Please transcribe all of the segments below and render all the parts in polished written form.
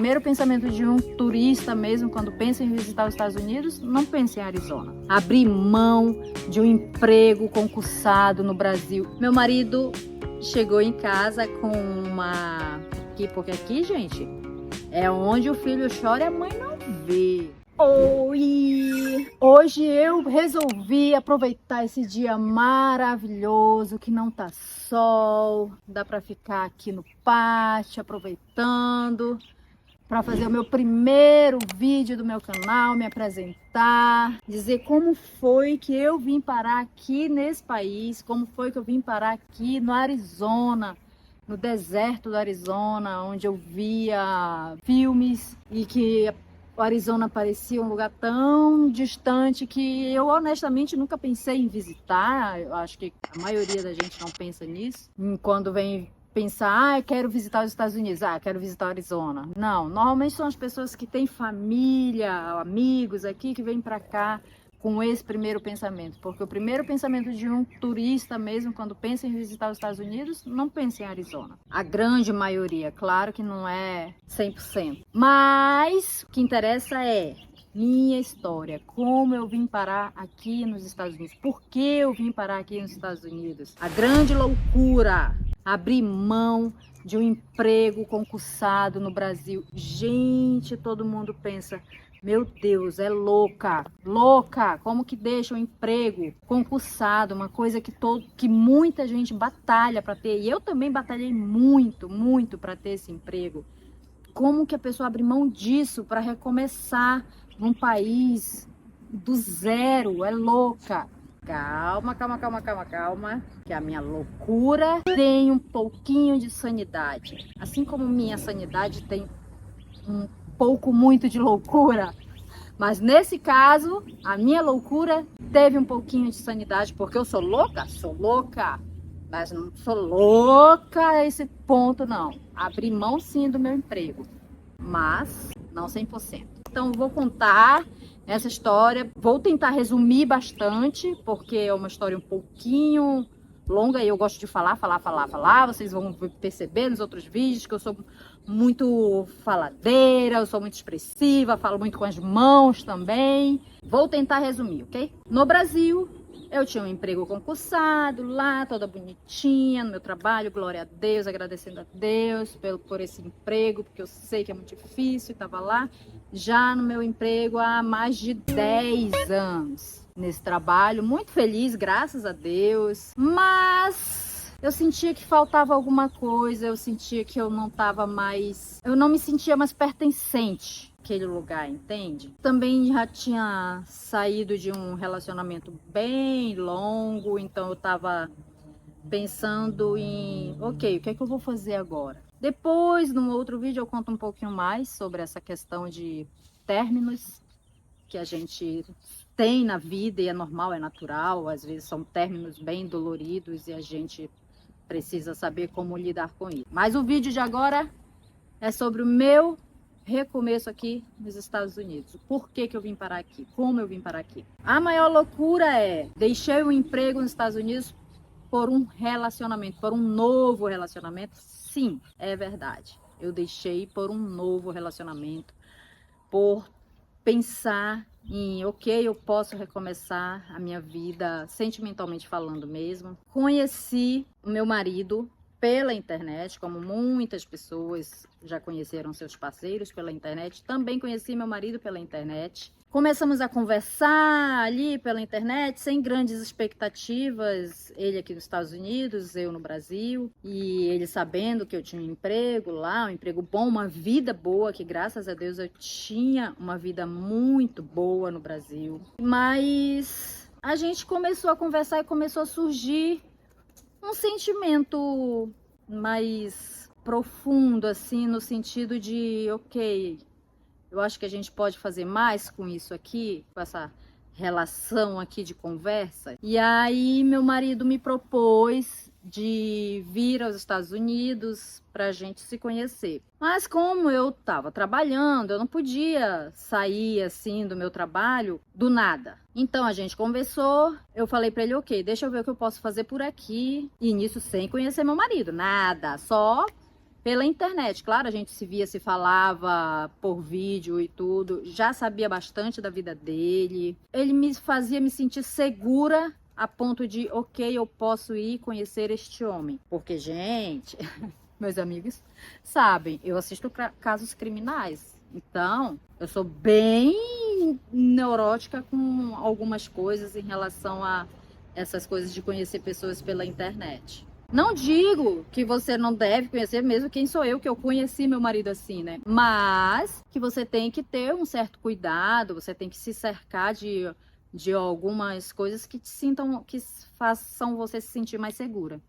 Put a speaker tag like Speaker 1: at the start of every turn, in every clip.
Speaker 1: primeiro pensamento de um turista mesmo, quando pensa em visitar os Estados Unidos, não pensa em Arizona. Abrir mão de um emprego concursado no Brasil. Meu marido chegou em casa com uma... Porque aqui, gente, é onde o filho chora e a mãe não vê. Oi! Hoje eu resolvi aproveitar esse dia maravilhoso, que não tá sol, dá pra ficar aqui no pátio aproveitando, para fazer o meu primeiro vídeo do meu canal, me apresentar, dizer como foi que eu vim parar aqui nesse país, como foi que eu vim parar aqui no Arizona, no deserto do Arizona, onde eu via filmes e que o Arizona parecia um lugar tão distante que eu honestamente nunca pensei em visitar. Eu acho que a maioria da gente não pensa nisso. Quando vem pensar, eu quero visitar os Estados Unidos, quero visitar o Arizona. Não, normalmente são as pessoas que têm família, amigos aqui que vêm para cá com esse primeiro pensamento, porque o primeiro pensamento de um turista mesmo, quando pensa em visitar os Estados Unidos, não pensa em Arizona. A grande maioria, claro que não é 100%, mas o que interessa é minha história, como eu vim parar aqui nos Estados Unidos, por que eu vim parar aqui nos Estados Unidos, a grande loucura, abrir mão de um emprego concursado no Brasil. Gente, todo mundo pensa, meu Deus, é louca, louca, como que deixa um emprego concursado, uma coisa que muita gente batalha para ter, e eu também batalhei muito, muito para ter esse emprego. Como que a pessoa abre mão disso para recomeçar num país do zero? É louca. Calma, calma, calma, calma, calma, que a minha loucura tem um pouquinho de sanidade. Assim como minha sanidade tem um pouco muito de loucura, mas nesse caso a minha loucura teve um pouquinho de sanidade, porque eu sou louca, mas não sou louca a esse ponto não. Abri mão sim do meu emprego, mas não 100%. Então vou contar essa história, vou tentar resumir bastante, porque é uma história um pouquinho longa e eu gosto de falar, vocês vão perceber nos outros vídeos que eu sou muito faladeira, eu sou muito expressiva, falo muito com as mãos também. Vou tentar resumir, ok? No Brasil, eu tinha um emprego concursado lá, toda bonitinha no meu trabalho, glória a Deus, agradecendo a Deus por esse emprego, porque eu sei que é muito difícil, estava lá já no meu emprego há mais de 10 anos. Nesse trabalho, muito feliz, graças a Deus, mas eu sentia que faltava alguma coisa, eu sentia que eu não me sentia mais pertencente àquele lugar, entende? Também já tinha saído de um relacionamento bem longo, então eu tava pensando em, ok, o que é que eu vou fazer agora? Depois, num outro vídeo, eu conto um pouquinho mais sobre essa questão de términos que a gente tem na vida e é normal, é natural, às vezes são términos bem doloridos e a gente precisa saber como lidar com isso. Mas o vídeo de agora é sobre o meu recomeço aqui nos Estados Unidos. Por que que eu vim parar aqui? Como eu vim parar aqui? A maior loucura é, deixei um emprego nos Estados Unidos por um relacionamento, por um novo relacionamento. Sim, é verdade. Eu deixei por um novo relacionamento, por pensar em, ok, eu posso recomeçar a minha vida, sentimentalmente falando mesmo. Conheci o meu marido pela internet, como muitas pessoas já conheceram seus parceiros pela internet. Também conheci meu marido pela internet. Começamos a conversar ali pela internet, sem grandes expectativas, ele aqui nos Estados Unidos, eu no Brasil, e ele sabendo que eu tinha um emprego lá, um emprego bom, uma vida boa, que graças a Deus eu tinha uma vida muito boa no Brasil. Mas a gente começou a conversar e começou a surgir um sentimento mais profundo, assim, no sentido de, ok, eu acho que a gente pode fazer mais com isso aqui, com essa relação aqui de conversa. E aí meu marido me propôs de vir aos Estados Unidos para a gente se conhecer. Mas como eu estava trabalhando, eu não podia sair assim do meu trabalho do nada. Então a gente conversou, eu falei para ele, ok, deixa eu ver o que eu posso fazer por aqui. E nisso sem conhecer meu marido, nada, só pela internet. Claro, a gente se via, se falava por vídeo e tudo, já sabia bastante da vida dele. Ele me fazia me sentir segura a ponto de, ok, eu posso ir conhecer este homem. Porque, gente, meus amigos sabem, eu assisto casos criminais. Então, eu sou bem neurótica com algumas coisas em relação a essas coisas de conhecer pessoas pela internet. Não digo que você não deve conhecer, mesmo quem sou eu, que eu conheci meu marido assim, né? Mas que você tem que ter um certo cuidado, você tem que se cercar de algumas coisas que façam você se sentir mais segura.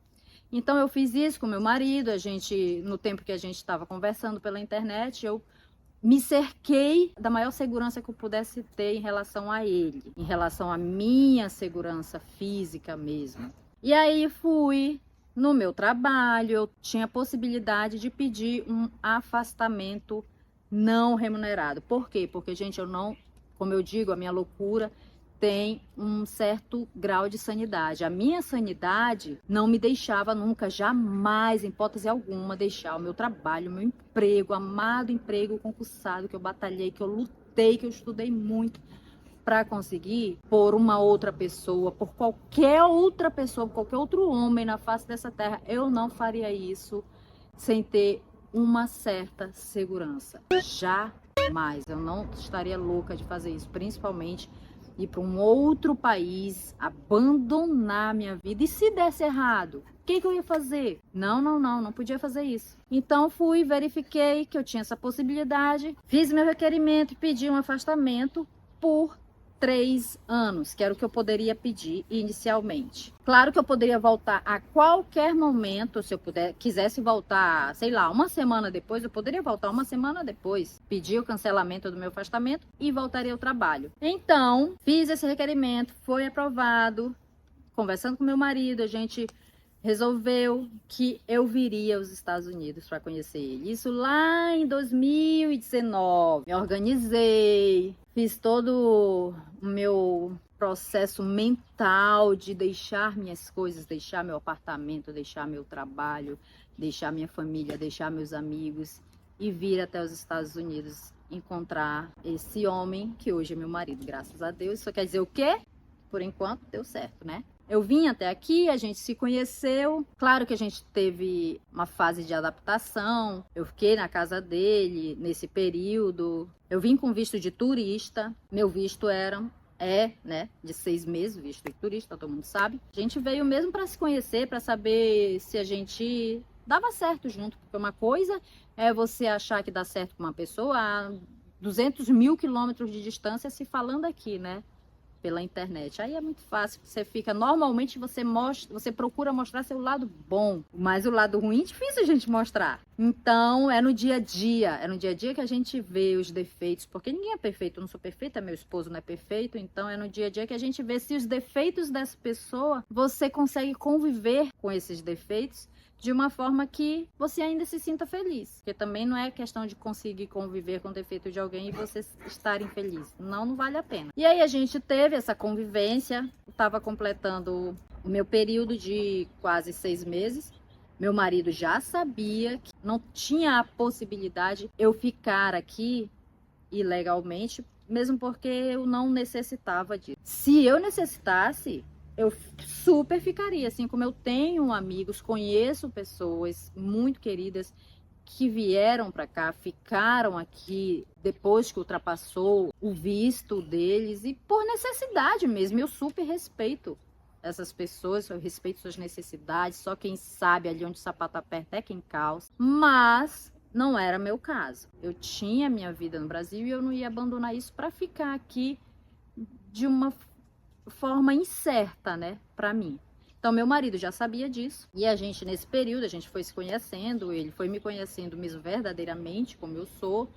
Speaker 1: Então eu fiz isso com meu marido, no tempo que a gente estava conversando pela internet, eu me cerquei da maior segurança que eu pudesse ter em relação a ele, em relação à minha segurança física mesmo. E aí fui no meu trabalho, eu tinha a possibilidade de pedir um afastamento não remunerado. Por quê? Porque, gente, como eu digo, a minha loucura tem um certo grau de sanidade. A minha sanidade não me deixava nunca, jamais, em hipótese alguma, deixar o meu trabalho, o meu emprego, amado emprego concursado, que eu batalhei, que eu lutei, que eu estudei muito para conseguir, por uma outra pessoa, por qualquer outra pessoa, por qualquer outro homem na face dessa terra. Eu não faria isso sem ter uma certa segurança. Jamais. Eu não estaria louca de fazer isso, principalmente ir para um outro país, abandonar minha vida. E se desse errado, o que eu ia fazer? Não podia fazer isso. Então fui, verifiquei que eu tinha essa possibilidade, fiz meu requerimento e pedi um afastamento por 3 anos, que era o que eu poderia pedir inicialmente. Claro que eu poderia voltar a qualquer momento, se eu quisesse voltar, sei lá, uma semana depois, eu poderia voltar uma semana depois, pedir o cancelamento do meu afastamento e voltaria ao trabalho. Então, fiz esse requerimento, foi aprovado. Conversando com meu marido, a gente resolveu que eu viria aos Estados Unidos para conhecer ele. Isso lá em 2019. Me organizei, fiz todo o meu processo mental de deixar minhas coisas, deixar meu apartamento, deixar meu trabalho, deixar minha família, deixar meus amigos e vir até os Estados Unidos encontrar esse homem que hoje é meu marido, graças a Deus. Isso quer dizer o quê? Por enquanto deu certo, né? Eu vim até aqui, a gente se conheceu. Claro que a gente teve uma fase de adaptação. Eu fiquei na casa dele nesse período. Eu vim com visto de turista. Meu visto né, de 6 meses, visto de turista, todo mundo sabe. A gente veio mesmo para se conhecer, para saber se a gente dava certo junto. Porque uma coisa é você achar que dá certo com uma pessoa a 200 mil quilômetros de distância, se falando aqui, né? Pela internet. Aí é muito fácil, normalmente você procura mostrar seu lado bom, mas o lado ruim é difícil a gente mostrar. Então é no dia a dia que a gente vê os defeitos, porque ninguém é perfeito, eu não sou perfeita, meu esposo não é perfeito, então é no dia a dia que a gente vê se os defeitos dessa pessoa, você consegue conviver com esses defeitos de uma forma que você ainda se sinta feliz. Porque também não é questão de conseguir conviver com o defeito de alguém e você estar infeliz. Não vale a pena. E aí a gente teve essa convivência. Eu estava completando o meu período de quase 6 meses. Meu marido já sabia que não tinha a possibilidade eu ficar aqui ilegalmente, mesmo porque eu não necessitava disso. Se eu necessitasse, eu super ficaria, assim como eu tenho amigos, conheço pessoas muito queridas que vieram para cá, ficaram aqui depois que ultrapassou o visto deles e por necessidade mesmo. Eu super respeito essas pessoas, eu respeito suas necessidades, só quem sabe ali onde o sapato aperta é quem calça, mas não era meu caso. Eu tinha minha vida no Brasil e eu não ia abandonar isso para ficar aqui de uma forma incerta, né, para mim. Então, meu marido já sabia disso. E a gente, nesse período, a gente foi se conhecendo. Ele foi me conhecendo mesmo verdadeiramente, como eu sou.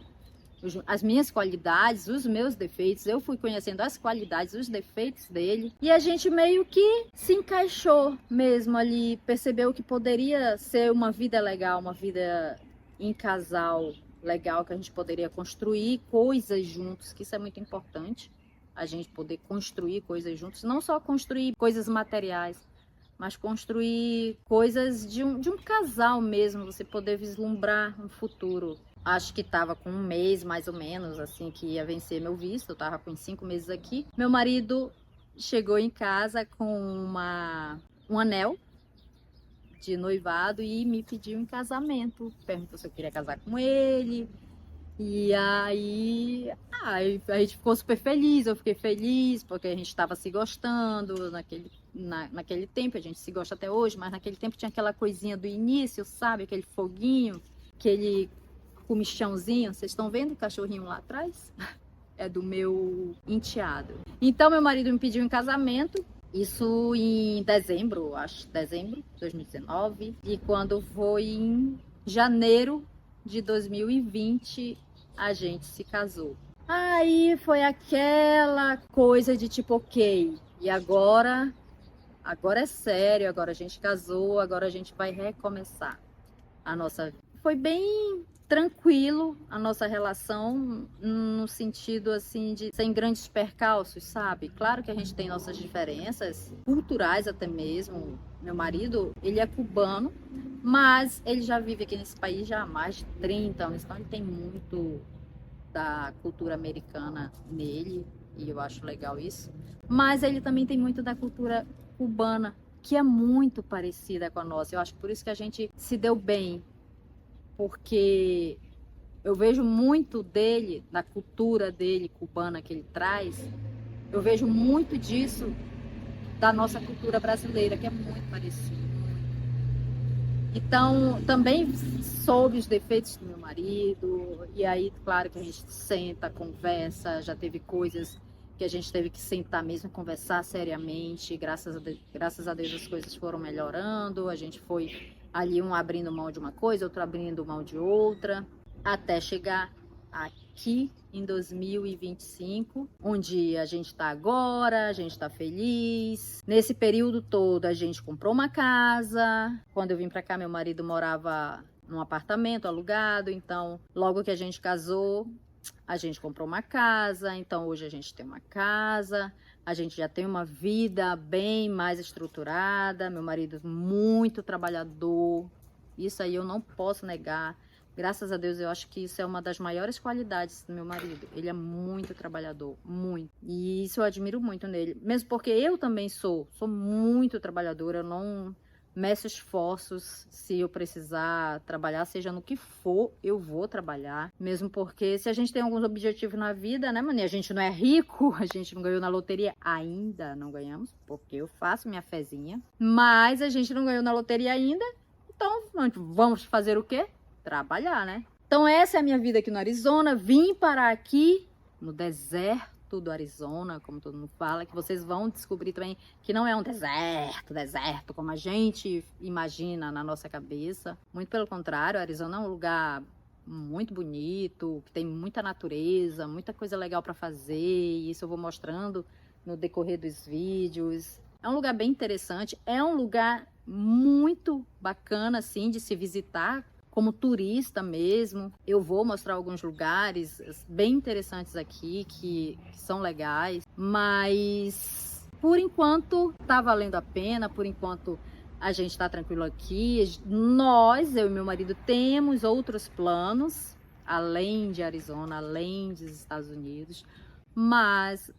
Speaker 1: As minhas qualidades, os meus defeitos. Eu fui conhecendo as qualidades, os defeitos dele. E a gente meio que se encaixou mesmo ali. Percebeu que poderia ser uma vida legal, uma vida em casal legal, que a gente poderia construir coisas juntos, que isso é muito importante. A gente poder construir coisas juntos, não só construir coisas materiais, mas construir coisas de um casal mesmo, você poder vislumbrar um futuro. Acho que estava com um mês, mais ou menos, assim, que ia vencer meu visto. Eu estava com 5 meses aqui. Meu marido chegou em casa com um anel de noivado e me pediu em casamento. Perguntou se eu queria casar com ele. E aí a gente ficou super feliz. Eu fiquei feliz porque a gente estava se gostando naquele tempo. A gente se gosta até hoje, mas naquele tempo tinha aquela coisinha do início, sabe? Aquele foguinho, aquele comichãozinho. Vocês estão vendo o cachorrinho lá atrás? É do meu enteado. Então meu marido me pediu em casamento, isso em dezembro, acho, dezembro de 2019. E quando foi em janeiro de 2020, a gente se casou. Aí foi aquela coisa de tipo, ok, e agora é sério, agora a gente casou, agora a gente vai recomeçar a nossa vida. Foi bem tranquilo a nossa relação, no sentido assim de sem grandes percalços, sabe? Claro que a gente tem nossas diferenças culturais até mesmo. Meu marido, ele é cubano, mas ele já vive aqui nesse país já há mais de 30 anos, então ele tem muito da cultura americana nele, e eu acho legal isso. Mas ele também tem muito da cultura cubana, que é muito parecida com a nossa. Eu acho que por isso que a gente se deu bem, porque eu vejo muito dele, da cultura dele cubana que ele traz, eu vejo muito disso da nossa cultura brasileira, que é muito parecida. Então, também soube os defeitos do meu marido, e aí, claro que a gente senta, conversa, já teve coisas que a gente teve que sentar mesmo e conversar seriamente. Graças a Deus as coisas foram melhorando, a gente foi ali um abrindo mão de uma coisa, outro abrindo mão de outra, até chegar aqui em 2025, onde a gente está agora, a gente está feliz. Nesse período todo a gente comprou uma casa. Quando eu vim para cá, meu marido morava num apartamento alugado, então logo que a gente casou, a gente comprou uma casa. Então hoje a gente tem uma casa, a gente já tem uma vida bem mais estruturada. Meu marido muito trabalhador, isso aí eu não posso negar. Graças a Deus, eu acho que isso é uma das maiores qualidades do meu marido. Ele é muito trabalhador, muito. E isso eu admiro muito nele. Mesmo porque eu também sou muito trabalhadora. Eu não meço esforços. Se eu precisar trabalhar, seja no que for, eu vou trabalhar. Mesmo porque se a gente tem alguns objetivos na vida, né, mano? E a gente não é rico, a gente não ganhou na loteria. Ainda não ganhamos, porque eu faço minha fezinha. Mas a gente não ganhou na loteria ainda. Então, vamos fazer o quê? Trabalhar, né? Então essa é a minha vida aqui no Arizona. Vim parar aqui no deserto do Arizona, como todo mundo fala, que vocês vão descobrir também que não é um deserto como a gente imagina na nossa cabeça. Muito pelo contrário, o Arizona é um lugar muito bonito, que tem muita natureza, muita coisa legal para fazer, e isso eu vou mostrando no decorrer dos vídeos. É um lugar bem interessante, é um lugar muito bacana assim de se visitar como turista mesmo. Eu vou mostrar alguns lugares bem interessantes aqui, que são legais, mas por enquanto tá valendo a pena, por enquanto a gente tá tranquilo aqui. Nós, eu e meu marido, temos outros planos, além de Arizona, além dos Estados Unidos, mas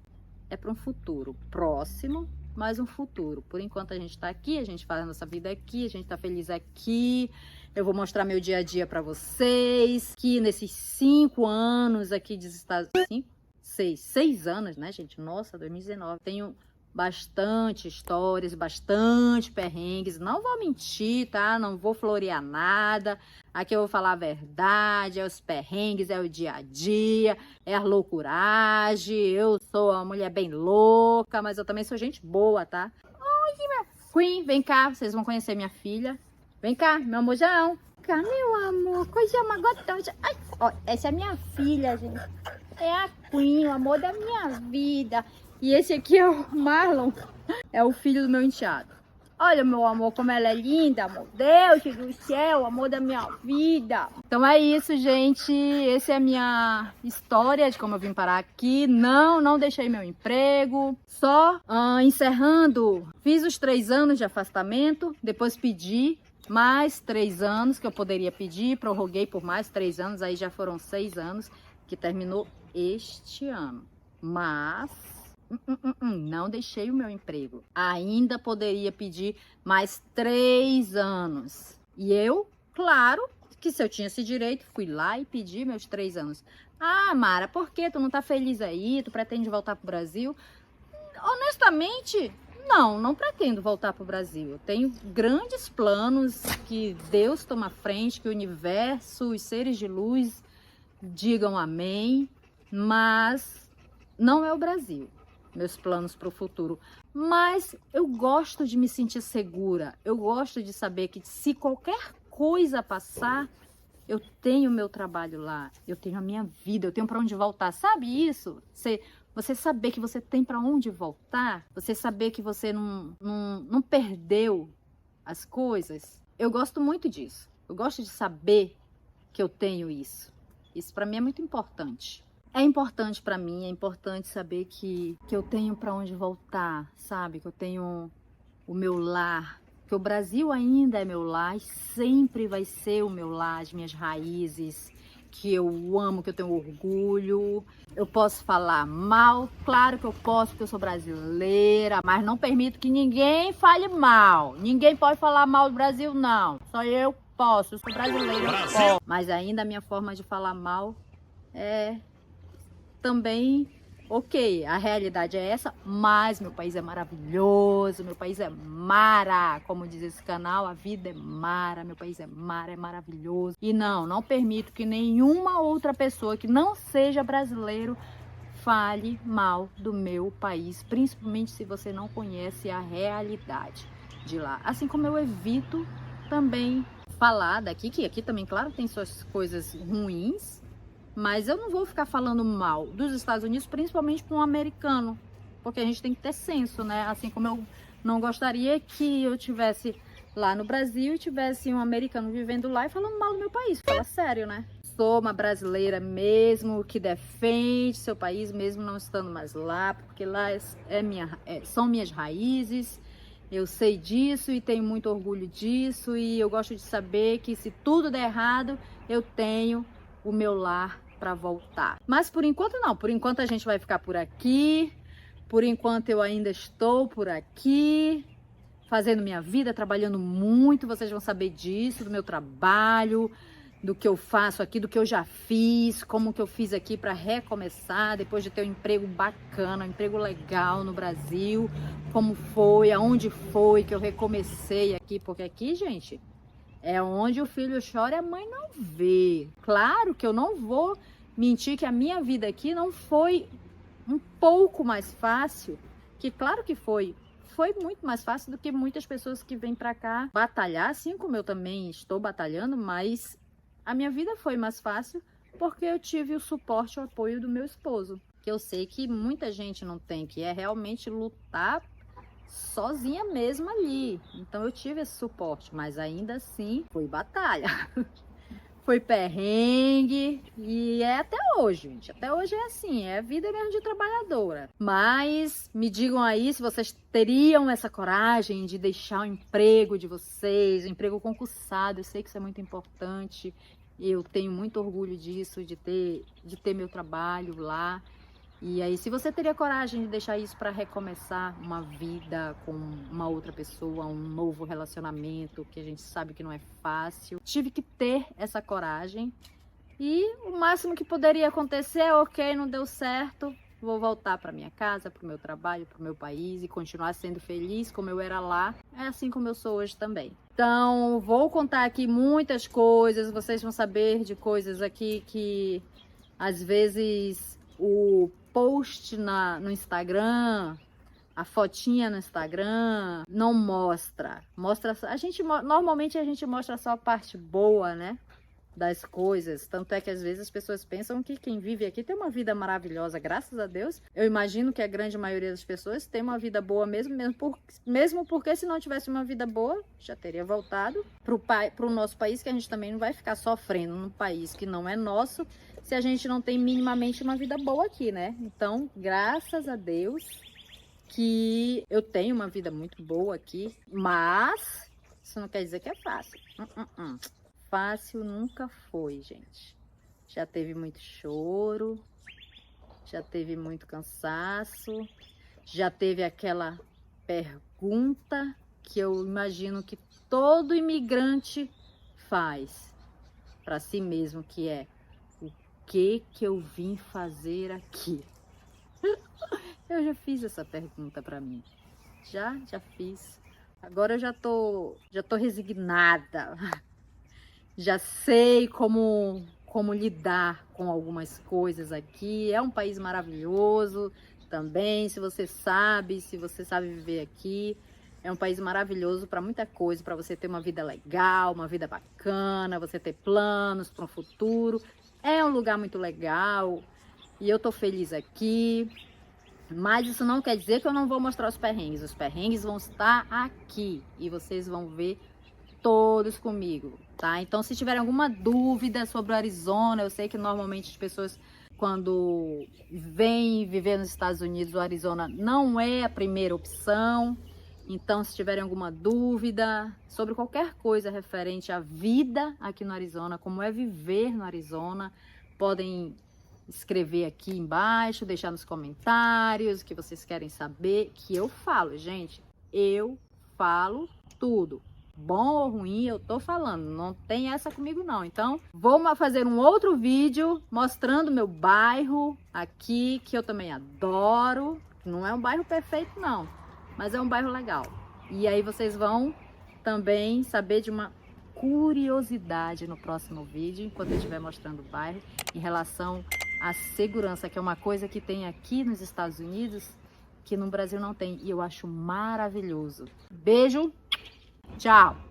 Speaker 1: é para um futuro próximo, mas um futuro. Por enquanto a gente tá aqui, a gente faz a nossa vida aqui, a gente tá feliz aqui. Eu vou mostrar meu dia a dia para vocês, que nesses 5 anos aqui dos Estados Unidos, 6 anos, né, gente? Nossa, 2019. Tenho bastante histórias, bastante perrengues. Não vou mentir, tá? Não vou florear nada. Aqui eu vou falar a verdade, é os perrengues, é o dia a dia, é a loucuragem. Eu sou uma mulher bem louca, mas eu também sou gente boa, tá? Oi, minha Queen, vem cá, vocês vão conhecer minha filha. Vem cá, meu amorzão. Cá, meu amor, coisa mais gostosa. Ai, ó, essa é minha filha, gente. É a Queen, o amor da minha vida. E esse aqui é o Marlon, é o filho do meu enteado. Olha, meu amor, como ela é linda, amor. Deus do céu, amor da minha vida. Então é isso, gente. Essa é a minha história de como eu vim parar aqui. Não deixei meu emprego. Só encerrando, fiz os 3 anos de afastamento. Depois pedi mais 3 anos que eu poderia pedir. Prorroguei por mais 3 anos. Aí já foram 6 anos que terminou este ano. Mas... não deixei o meu emprego. Ainda poderia pedir mais 3 anos. E eu, claro, que se eu tinha esse direito, fui lá e pedi meus 3 anos. Ah, Mara, por que tu não tá feliz aí? Tu pretende voltar pro Brasil? Honestamente, não pretendo voltar pro Brasil. Eu tenho grandes planos, que Deus toma frente, que o universo, os seres de luz digam amém, mas não é o Brasil. Meus planos para o futuro, mas eu gosto de me sentir segura, eu gosto de saber que se qualquer coisa passar, eu tenho meu trabalho lá, eu tenho a minha vida, eu tenho para onde voltar, sabe isso? Você saber que você tem para onde voltar, você saber que você não perdeu as coisas, eu gosto muito disso, eu gosto de saber que eu tenho isso para mim é muito importante. É importante para mim, é importante saber que eu tenho para onde voltar, sabe? Que eu tenho o meu lar, que o Brasil ainda é meu lar e sempre vai ser o meu lar, as minhas raízes, que eu amo, que eu tenho orgulho. Eu posso falar mal, claro que eu posso, porque eu sou brasileira, mas não permito que ninguém fale mal. Ninguém pode falar mal do Brasil, não. Só eu posso, eu sou brasileira, eu posso. Mas ainda a minha forma de falar mal é... também, ok, a realidade é essa, mas meu país é maravilhoso, meu país é mara, como diz esse canal, a vida é mara, meu país é mara, é maravilhoso. E não permito que nenhuma outra pessoa que não seja brasileiro fale mal do meu país, principalmente se você não conhece a realidade de lá. Assim como eu evito também falar daqui, que aqui também, claro, tem suas coisas ruins, mas eu não vou ficar falando mal dos Estados Unidos, principalmente para um americano, porque a gente tem que ter senso, né? Assim como eu não gostaria que eu tivesse lá no Brasil e tivesse um americano vivendo lá e falando mal do meu país. Fala sério, né? Sou uma brasileira mesmo, que defende seu país, mesmo não estando mais lá, porque lá são minhas raízes. Eu sei disso e tenho muito orgulho disso, e eu gosto de saber que se tudo der errado, eu tenho o meu lar para voltar. Mas por enquanto não, por enquanto a gente vai ficar por aqui, por enquanto eu ainda estou por aqui, fazendo minha vida, trabalhando muito, vocês vão saber disso, do meu trabalho, do que eu faço aqui, do que eu já fiz, como que eu fiz aqui para recomeçar, depois de ter um emprego bacana, um emprego legal no Brasil, como foi, aonde foi que eu recomecei aqui, porque aqui, gente, é onde o filho chora e a mãe não vê. Claro que eu não vou mentir que a minha vida aqui não foi um pouco mais fácil, que claro que foi muito mais fácil do que muitas pessoas que vêm pra cá batalhar, assim como eu também estou batalhando, mas a minha vida foi mais fácil porque eu tive o suporte, o apoio do meu esposo, que eu sei que muita gente não tem, que é realmente lutar sozinha mesmo ali. Então eu tive esse suporte, mas ainda assim foi batalha. Foi perrengue e é até hoje, gente. Até hoje é assim, é a vida mesmo de trabalhadora. Mas me digam aí se vocês teriam essa coragem de deixar o emprego de vocês, o emprego concursado. Eu sei que isso é muito importante. Eu tenho muito orgulho disso, de ter meu trabalho lá. E aí, se você teria coragem de deixar isso para recomeçar uma vida com uma outra pessoa, um novo relacionamento, que a gente sabe que não é fácil. Tive que ter essa coragem. E o máximo que poderia acontecer, ok, não deu certo, vou voltar para minha casa, para o meu trabalho, para o meu país e continuar sendo feliz como eu era lá. É assim como eu sou hoje também. Então, vou contar aqui muitas coisas, vocês vão saber de coisas aqui que às vezes o post no Instagram, a fotinha no Instagram não mostra. Normalmente a gente mostra só a parte boa, né? das coisas. Tanto é que às vezes as pessoas pensam que quem vive aqui tem uma vida maravilhosa, graças a Deus. Eu imagino que a grande maioria das pessoas tem uma vida boa mesmo porque se não tivesse uma vida boa, já teria voltado para o nosso país, que a gente também não vai ficar sofrendo num país que não é nosso, se a gente não tem minimamente uma vida boa aqui, né? Então, graças a Deus que eu tenho uma vida muito boa aqui, mas isso não quer dizer que é fácil. Fácil nunca foi, gente. Já teve muito choro, já teve muito cansaço, já teve aquela pergunta que eu imagino que todo imigrante faz para si mesmo, que é: o que eu vim fazer aqui? Eu já fiz essa pergunta para mim. Já fiz. Agora eu já tô resignada. Já sei como lidar com algumas coisas aqui. É um país maravilhoso também, se você sabe viver aqui. É um país maravilhoso para muita coisa, para você ter uma vida legal, uma vida bacana, você ter planos para o futuro. É um lugar muito legal e eu tô feliz aqui. Mas isso não quer dizer que eu não vou mostrar os perrengues. Os perrengues vão estar aqui e vocês vão ver todos comigo, tá? Então, se tiverem alguma dúvida sobre o Arizona, eu sei que normalmente as pessoas, quando vêm viver nos Estados Unidos, o Arizona não é a primeira opção. Então, se tiverem alguma dúvida sobre qualquer coisa referente à vida aqui no Arizona, como é viver no Arizona, podem escrever aqui embaixo, deixar nos comentários o que vocês querem saber, que eu falo, gente. Eu falo tudo. Bom ou ruim, eu tô falando, não tem essa comigo não. Então, vou fazer um outro vídeo mostrando meu bairro aqui, que eu também adoro. Não é um bairro perfeito não, mas é um bairro legal. E aí vocês vão também saber de uma curiosidade no próximo vídeo, enquanto eu estiver mostrando o bairro, em relação à segurança, que é uma coisa que tem aqui nos Estados Unidos, que no Brasil não tem. E eu acho maravilhoso. Beijo! Tchau!